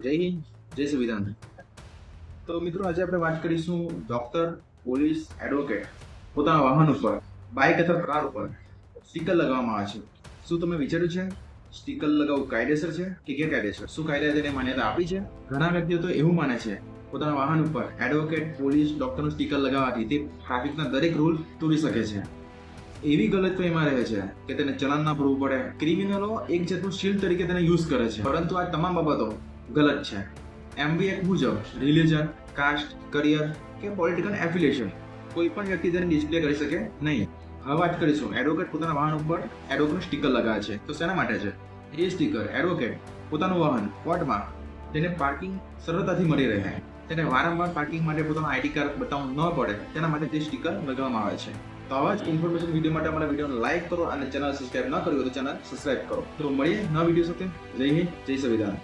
જય હિન્દ, જય સંવિધાન. તો મિત્રો આજે આપણે વાત કરીશું ડોક્ટર, પોલીસ, એડવોકેટ પોતાના વાહન ઉપર, બાઇક અથવા કાર ઉપર સ્ટીકર લગાવવામાં આવે છે. શું તમે વિચાર્યું છે સ્ટીકર લગાવવું કાયદેસર છે કે ગેરકાયદેસર? શું કાયદાએ તેને માન્યતા આપી છે? ઘણા વ્યક્તિઓ તો એવું માને છે પોતાના વાહન ઉપર એડવોકેટ, પોલીસ, ડોક્ટરનું સ્ટીકર લગાવવાથી તે ટ્રાફિકના દરેક રૂલ તોડી શકે છે. એવી ગલતફહેમીમાં રહે છે કે તેને ચલાન ના ભરવું પડે. ક્રિમિનલો એક જાતનું શિલ્ડ તરીકે તેને યુઝ કરે છે, પરંતુ આ તમામ બાબતો ગલત છે. MB એક્ટ મુજબ રિલિજન, કાસ્ટ, કરિયર કે પોલિટિકલ એફિલિએશન કોઈ પણ વ્યક્તિ તેને ડિસ્પ્લે કરી શકે નહીં. હવે વાત કરીશું એડવોકેટ પોતાના વાહન ઉપર એડવોકેટનું સ્ટીકર લગાવે છે તો શેના માટે છે? એ સ્ટીકર એડવોકેટ પોતાનું વાહન કોર્ટમાં તેને પાર્કિંગ સરળતાથી મળી રહે, તેને વારંવાર પાર્કિંગ માટે પોતાનું ID કાર્ડ બતાવવું ન પડે, તેના માટે તે સ્ટીકર લગાવવામાં આવે છે. તો આવા જ ઇન્ફોર્મેશન વિડીયો માટે અમારા વિડીયોને લાઈક કરો અને ચેનલ સબસ્ક્રાઇબ ન કર્યું તો ચેનલ સબસ્ક્રાઇબ કરો. તો મળીએ નવા વિડીયો સાથે. જય હિન્દ, જય સંવિધાન.